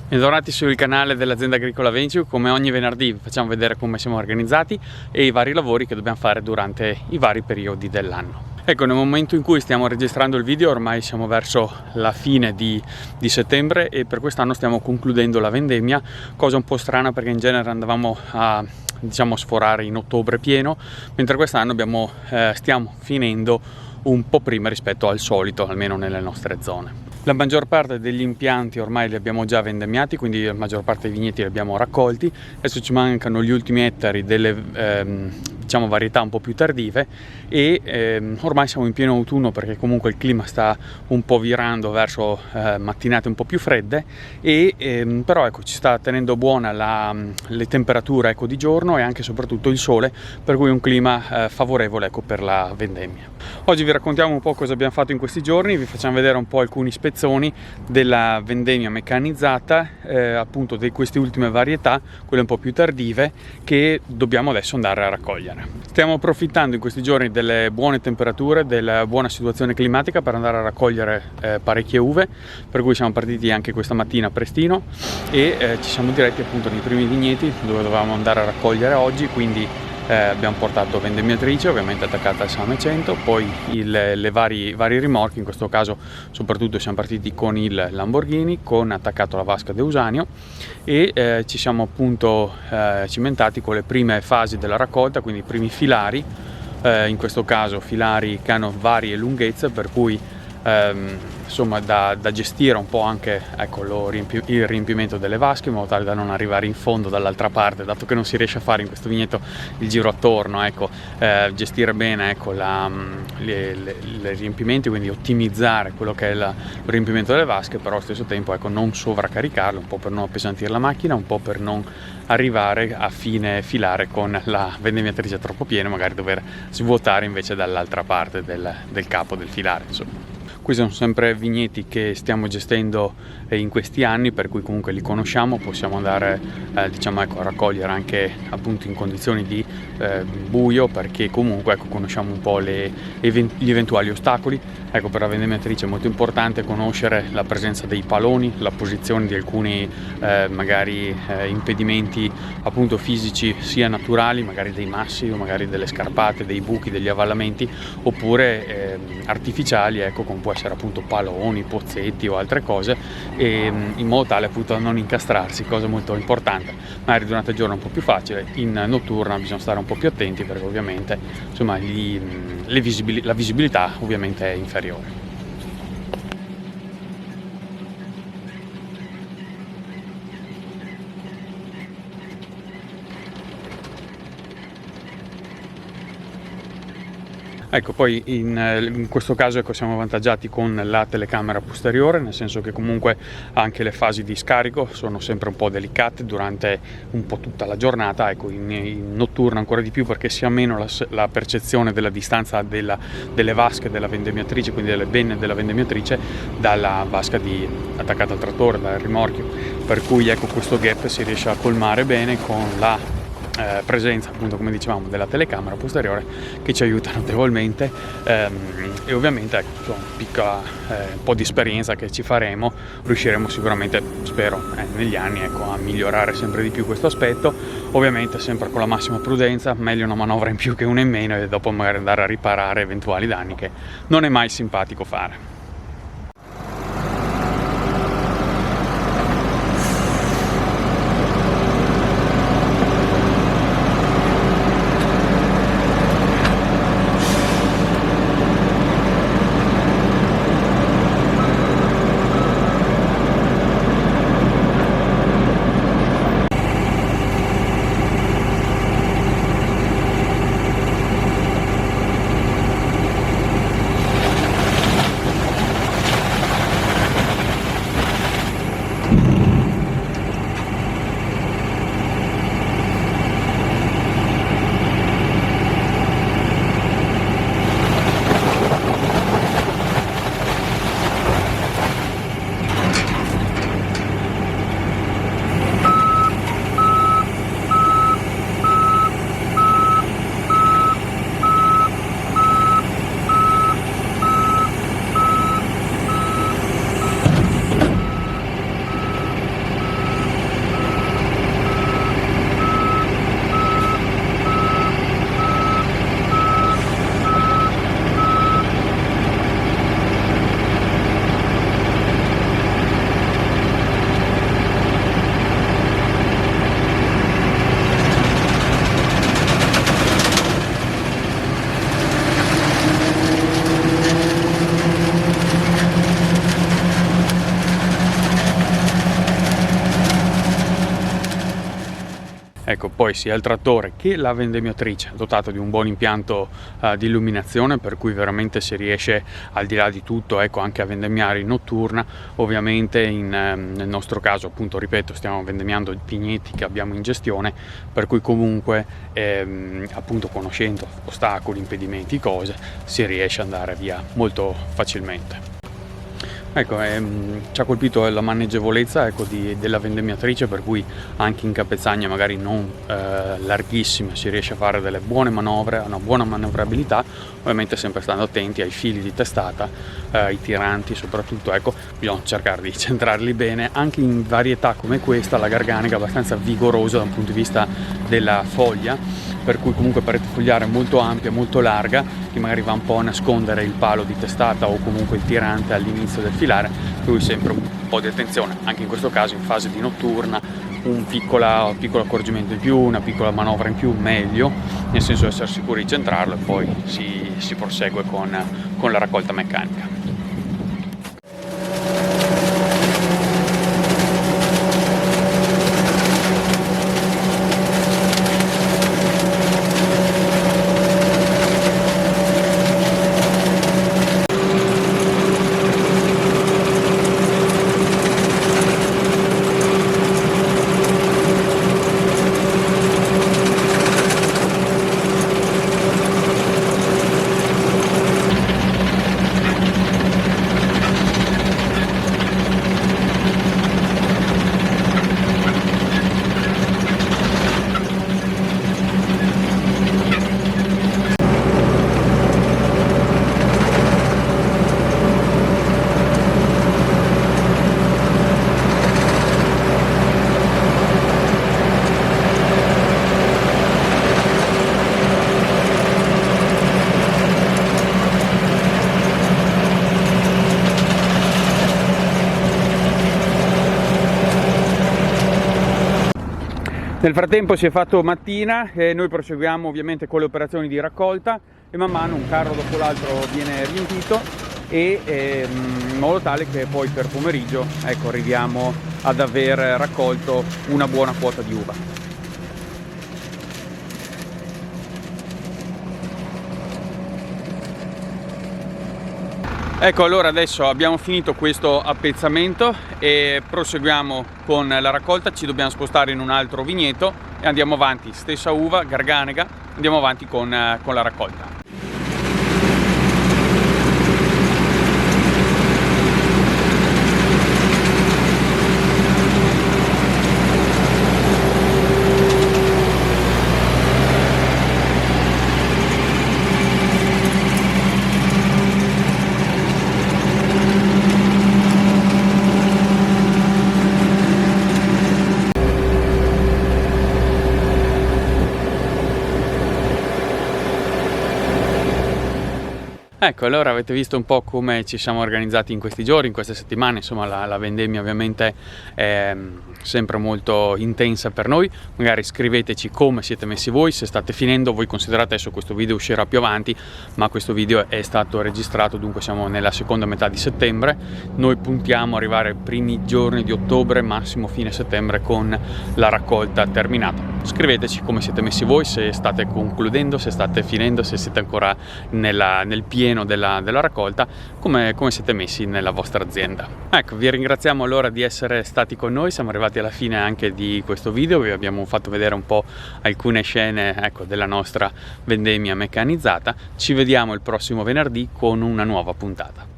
Bentornati sul canale dell'azienda agricola Vencio. Come ogni venerdì vi facciamo vedere come siamo organizzati e i vari lavori che dobbiamo fare durante i vari periodi dell'anno. Ecco, nel momento in cui stiamo registrando il video ormai siamo verso la fine di settembre e per quest'anno stiamo concludendo la vendemmia, cosa un po' strana perché in genere andavamo a sforare in ottobre pieno, mentre quest'anno stiamo finendo un po' prima rispetto al solito, almeno nelle nostre zone. La maggior parte degli impianti ormai li abbiamo già vendemmiati, quindi la maggior parte dei vigneti li abbiamo raccolti. Adesso ci mancano gli ultimi ettari delle varietà un po' più tardive e ormai siamo in pieno autunno perché comunque il clima sta un po' virando verso mattinate un po' più fredde e però ecco, ci sta tenendo buona le temperature di giorno e anche e soprattutto il sole, per cui un clima favorevole per la vendemmia. Oggi vi raccontiamo un po' cosa abbiamo fatto in questi giorni, vi facciamo vedere un po' alcuni spezzoni della vendemmia meccanizzata, appunto di queste ultime varietà, quelle un po' più tardive, che dobbiamo adesso andare a raccogliere. Stiamo approfittando in questi giorni delle buone temperature, della buona situazione climatica per andare a raccogliere parecchie uve, per cui siamo partiti anche questa mattina prestino e ci siamo diretti appunto nei primi vigneti dove dovevamo andare a raccogliere oggi, quindi abbiamo portato vendemmiatrice ovviamente attaccata al Same 100, poi i vari rimorchi. In questo caso soprattutto siamo partiti con il Lamborghini con attaccato la vasca De Usanio e ci siamo appunto cimentati con le prime fasi della raccolta, quindi i primi filari, in questo caso filari che hanno varie lunghezze, per cui insomma da gestire un po' anche il riempimento delle vasche in modo tale da non arrivare in fondo dall'altra parte, dato che non si riesce a fare in questo vigneto il giro attorno, gestire bene i riempimenti, quindi ottimizzare quello che è il riempimento delle vasche, però allo stesso tempo non sovraccaricarlo, un po' per non appesantire la macchina, un po' per non arrivare a fine filare con la vendemmiatrice troppo piena, magari dover svuotare invece dall'altra parte del capo del filare, insomma. Questi sono sempre vigneti che stiamo gestendo in questi anni, per cui comunque li conosciamo, possiamo andare a raccogliere anche appunto in condizioni di buio, perché comunque conosciamo un po' gli eventuali ostacoli. Per la vendemmiatrice è molto importante conoscere la presenza dei paloni, la posizione di alcuni impedimenti appunto fisici, sia naturali, magari dei massi o magari delle scarpate, dei buchi, degli avvallamenti, oppure artificiali, come può essere appunto paloni, pozzetti o altre cose, e in modo tale appunto da non incastrarsi, cosa molto importante. Magari durante il giorno è un po' più facile, in notturna bisogna stare un po' più attenti perché ovviamente insomma la visibilità ovviamente è inferiore. Poi in questo caso siamo avvantaggiati con la telecamera posteriore, nel senso che comunque anche le fasi di scarico sono sempre un po' delicate durante un po' tutta la giornata, in notturna ancora di più, perché si ha meno la percezione della distanza delle vasche della vendemmiatrice, quindi delle benne della vendemmiatrice, dalla vasca attaccata al trattore, dal rimorchio, per cui questo gap si riesce a colmare bene con la presenza appunto, come dicevamo, della telecamera posteriore, che ci aiuta notevolmente e ovviamente un po' di esperienza che ci faremo, riusciremo sicuramente, spero, negli anni a migliorare sempre di più questo aspetto, ovviamente sempre con la massima prudenza, meglio una manovra in più che una in meno e dopo magari andare a riparare eventuali danni, che non è mai simpatico fare. Ecco, poi sia il trattore che la vendemmiatrice dotato di un buon impianto di illuminazione, per cui veramente si riesce al di là di tutto, ecco, anche a vendemmiare in notturna. Ovviamente nel nostro caso, appunto, ripeto, stiamo vendemmiando i vigneti che abbiamo in gestione, per cui comunque appunto, conoscendo ostacoli, impedimenti, cose, si riesce ad andare via molto facilmente. Ecco, ci ha colpito la maneggevolezza, ecco, della vendemmiatrice, per cui anche in capezzagna magari non larghissime si riesce a fare delle buone manovre, una buona manovrabilità, ovviamente sempre stando attenti ai fili di testata, ai tiranti soprattutto, ecco, bisogna cercare di centrarli bene. Anche in varietà come questa la Garganega è abbastanza vigorosa da un punto di vista della foglia, per cui comunque parete fogliare molto ampia, molto larga, che magari va un po' a nascondere il palo di testata o comunque il tirante all'inizio del filare, per cui sempre un po' di attenzione, anche in questo caso in fase di notturna, un piccolo accorgimento in più, una piccola manovra in più, meglio, nel senso di essere sicuri di centrarlo, e poi si prosegue con la raccolta meccanica. Nel frattempo si è fatto mattina e noi proseguiamo ovviamente con le operazioni di raccolta, e man mano un carro dopo l'altro viene riempito, e in modo tale che poi per pomeriggio, ecco, arriviamo ad aver raccolto una buona quota di uva. Ecco, allora adesso abbiamo finito questo appezzamento e proseguiamo con la raccolta. Ci dobbiamo spostare in un altro vigneto e andiamo avanti, stessa uva, Garganega, andiamo avanti con la raccolta. Ecco, allora avete visto un po' come ci siamo organizzati in questi giorni, in queste settimane. Insomma, la vendemmia ovviamente è sempre molto intensa per noi. Magari scriveteci come siete messi voi, se state finendo. Voi considerate, adesso questo video uscirà più avanti, ma questo video è stato registrato, dunque siamo nella seconda metà di settembre. Noi puntiamo ad arrivare ai primi giorni di ottobre, massimo fine settembre, con la raccolta terminata. Scriveteci come siete messi voi, se state concludendo, se state finendo, se siete ancora nel pieno della raccolta, come siete messi nella vostra azienda. Ecco, vi ringraziamo allora di essere stati con noi. Siamo arrivati alla fine anche di questo video, vi abbiamo fatto vedere un po' alcune scene, ecco, della nostra vendemmia meccanizzata. Ci vediamo il prossimo venerdì con una nuova puntata.